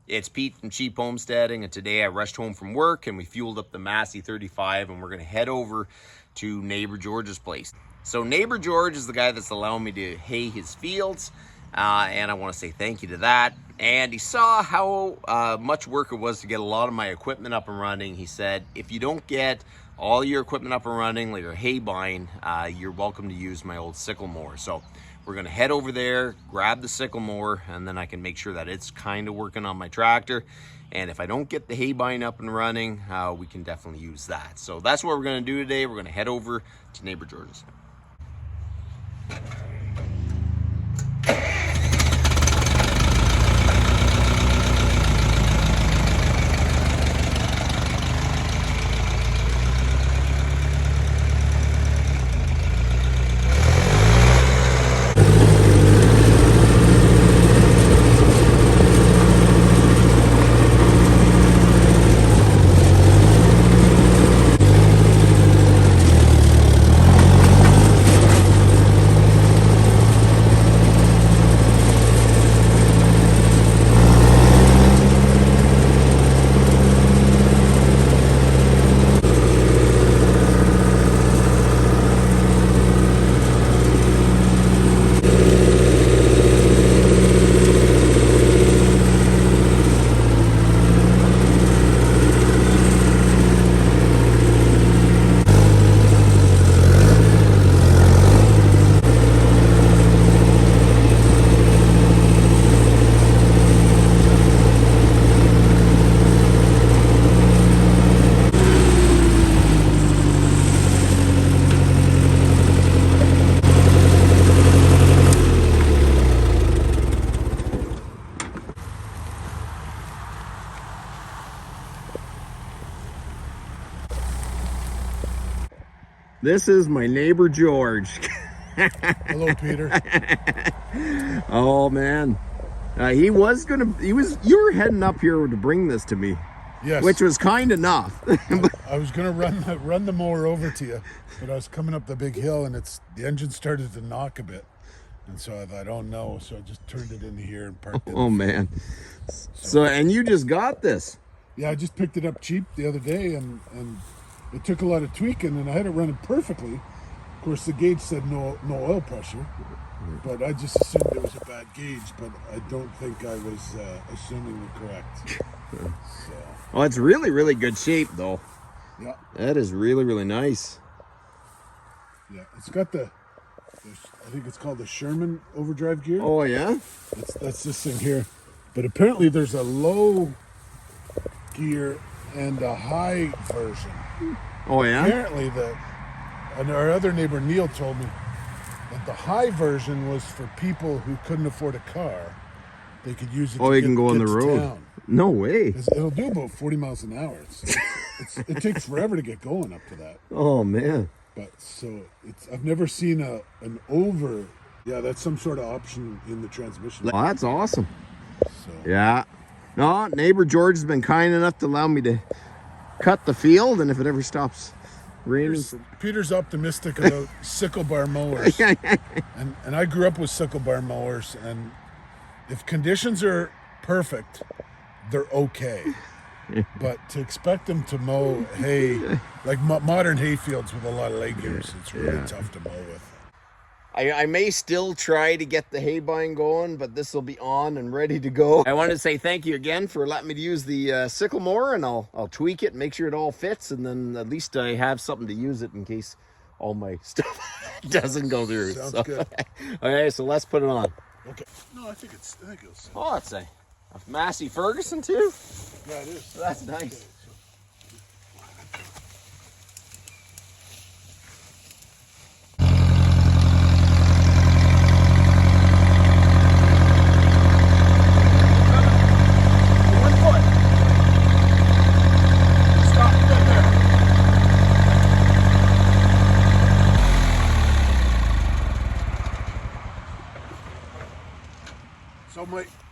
It's Pete from Cheap Homesteading, and today I rushed home from work and we fueled up the Massey 35 and we're going to head over to Neighbour George's place. So Neighbour George is the guy that's allowing me to hay his fields, and I want to say thank you to that. And he saw how much work it was to get a lot of my equipment up and running. He said, if you don't get all your equipment up and running, like your Haybine, you're welcome to use my old sickle mower. So we're gonna head over there, grab the sickle mower, and then I can make sure that it's kind of working on my tractor. And if I don't get the Haybine up and running, we can definitely use that. So that's what we're gonna do today. We're gonna head over to Neighbour George's. This is my neighbor George. Hello, Peter. Oh man, you were heading up here to bring this to me. Yes. Which was kind enough. I was gonna run the mower over to you, but I was coming up the big hill and the engine started to knock a bit, and so I thought, oh no, so I just turned it into here and parked it. Oh man. So and you just got this? Yeah, I just picked it up cheap the other day, and it took a lot of tweaking, and I had it running perfectly. Of course, the gauge said no oil pressure, but I just assumed it was a bad gauge, but I don't think I was assuming the correct. So. Oh, it's really, really good shape, though. Yeah. That is really, really nice. Yeah, it's got I think it's called the Sherman overdrive gear. Oh, yeah? That's this thing here. But apparently there's a low gear and a high version. Oh, yeah? Apparently and our other neighbor Neil told me that the high version was for people who couldn't afford a car. They could use it you can go on the road. Town. No way. It'll do about 40 miles an hour. It takes forever to get going up to that. Oh, man. But so I've never seen an over. Yeah, that's some sort of option in the transmission. Oh, that's awesome. So. Yeah. No, Neighbour George has been kind enough to allow me to cut the field, and if it ever stops raining. Peter's optimistic about sickle bar mowers. and I grew up with sickle bar mowers, and if conditions are perfect, they're okay. But to expect them to mow hay, like modern hay fields with a lot of legumes, it's really tough to mow with. I may still try to get the Haybine going, but this will be on and ready to go. I wanted to say thank you again for letting me to use the sickle mower, and I'll tweak it, make sure it all fits, and then at least I have something to use it in case all my stuff doesn't go through. Sounds good. Okay, so let's put it on. Okay. No, I think it'll sit. Oh, it's a Massey Ferguson too? Yeah, it is. That's nice. So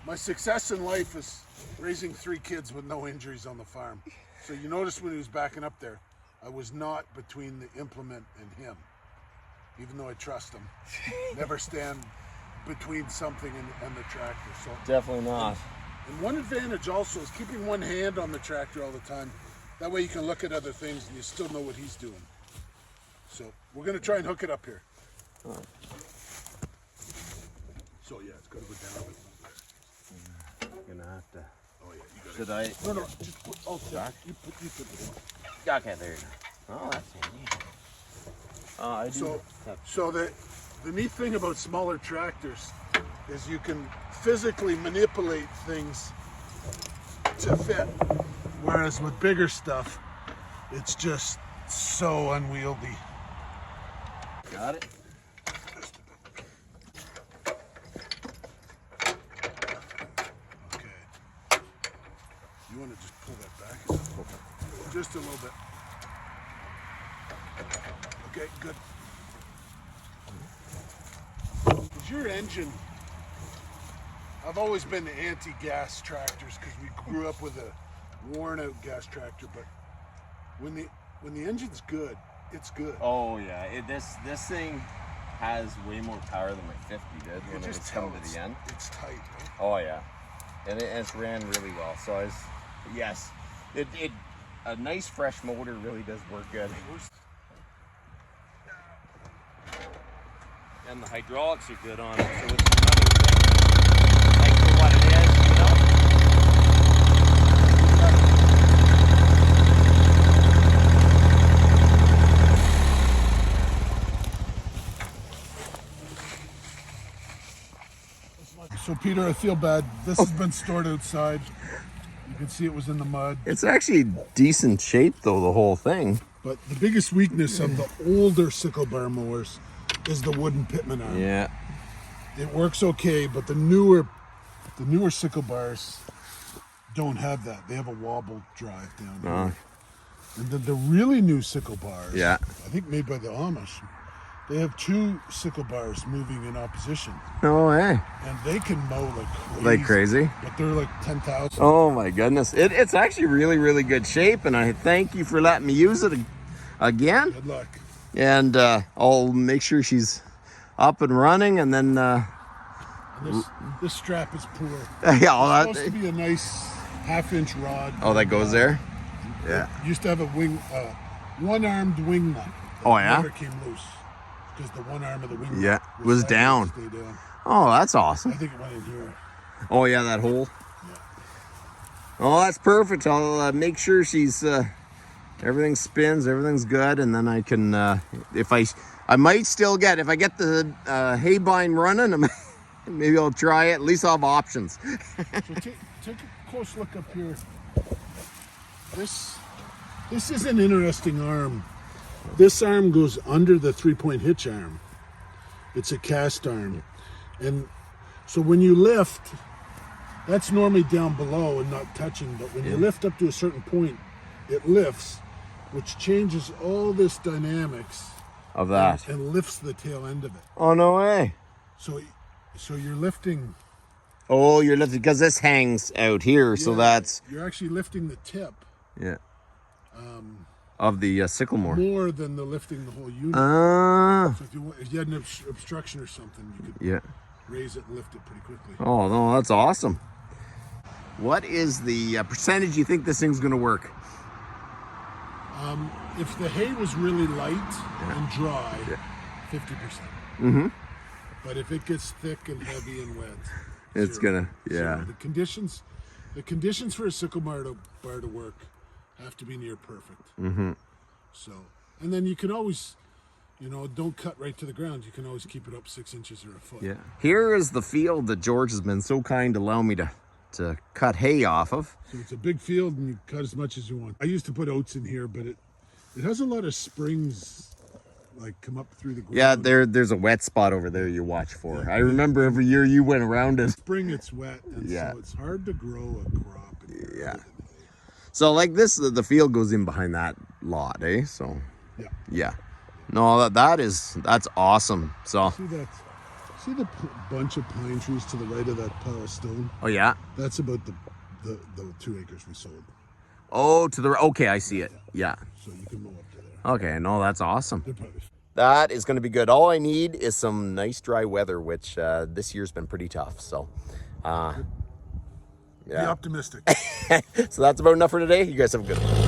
my success in life is raising 3 kids with no injuries on the farm. So you notice when he was backing up there, I was not between the implement and him, even though I trust him. Never stand between something and the tractor. So definitely not. And one advantage also is keeping one hand on the tractor all the time. That way you can look at other things and you still know what he's doing. So we're going to try and hook it up here. So yeah, it's got to go down a bit more. I'm gonna have to. Oh yeah, you got Should I? No, just put, oh, you put it in. Okay, there you go. Oh, that's handy. I do. So the neat thing about smaller tractors is you can physically manipulate things to fit. Whereas with bigger stuff, it's just so unwieldy. Got it. Okay. You want to just pull that back? Just a little bit. Okay, good. Is your engine? I've always been anti-gas tractors because we grew up with a worn-out gas tractor. But when the engine's good, it's good. Oh yeah, this thing has way more power than my 50 did when it was coming to the end. It's tight, right? Oh yeah, and it's ran really well. So yes, a nice fresh motor really does work good. And the hydraulics are good on it, so it's another thing. Like for what it is, you know. So Peter, I feel bad. This has been stored outside. You can see it was in the mud. It's actually decent shape though, the whole thing. But the biggest weakness of the older sickle bar mowers is the wooden pitman arm. Yeah. It works okay, but the newer sickle bars don't have that. They have a wobble drive down here. And the really new sickle bars, Yeah. I think made by the Amish, they have two sickle bars moving in opposition. No way. And they can mow like crazy. Like crazy. But they're like 10,000. Oh my goodness. It's actually really, really good shape, and I thank you for letting me use it again. Good luck. And I'll make sure she's up and running, and then This strap is poor. yeah, all It's supposed to be a nice half-inch rod. Oh, that goes there? Yeah. It used to have a wing, one-armed wing nut. Oh, yeah? Never came loose because the one arm of the wing Yeah, nut was tight down. to stay down. Oh, that's I awesome. think it went in here. Oh yeah, that hole. Yeah. Oh, that's perfect. I'll make sure she's everything spins, everything's good, and then I can if I might still get, if I get the Haybine running, maybe I'll try it. At least I'll have options. So take a close look up here. This is an interesting arm. This arm goes under the 3-point hitch arm. It's a cast arm. And so when you lift, that's normally down below and not touching, but when you lift up to a certain point, it lifts, which changes all this dynamics Of that. and lifts the tail end of it. Oh no way. So you're lifting. Oh, you're lifting because this hangs out here, so Yeah, that's you're actually lifting the tip of the sickle mower. more than the lifting the whole unit. So if you had an obstruction or something, you could raise it and lift it pretty quickly. Oh no, that's awesome. What is the percentage you think this thing's gonna work? If the hay was really light and dry, 50%. But if it gets thick and heavy and wet, It's gonna, zero. The conditions for a sickle bar to work have to be near perfect. So, and then you can always, don't cut right to the ground. You can always keep it up 6 inches or a foot. Yeah. Here is the field that George has been so kind to allow me to cut hay off of. So it's a big field and you cut as much as you want. I used to put oats in here, but it has a lot of springs like come up through the ground. Yeah, there's a wet spot over there you watch for. I remember every year you went around it. Spring it's wet, and Yeah. so it's hard to grow a crop. Yeah. So like this, the field goes in behind that lot, eh? So Yeah. No, that's awesome. So See the bunch of pine trees to the right of that pile of stone? oh yeah. That's about the 2 acres we sold. Oh, to the okay, I see it. Yeah. So you can mow up to there. Okay, no, that's awesome. They're probably That is going to be good. All I need is some nice dry weather, which this year's been pretty tough. So Be optimistic. So that's about enough for today. You guys have a good one.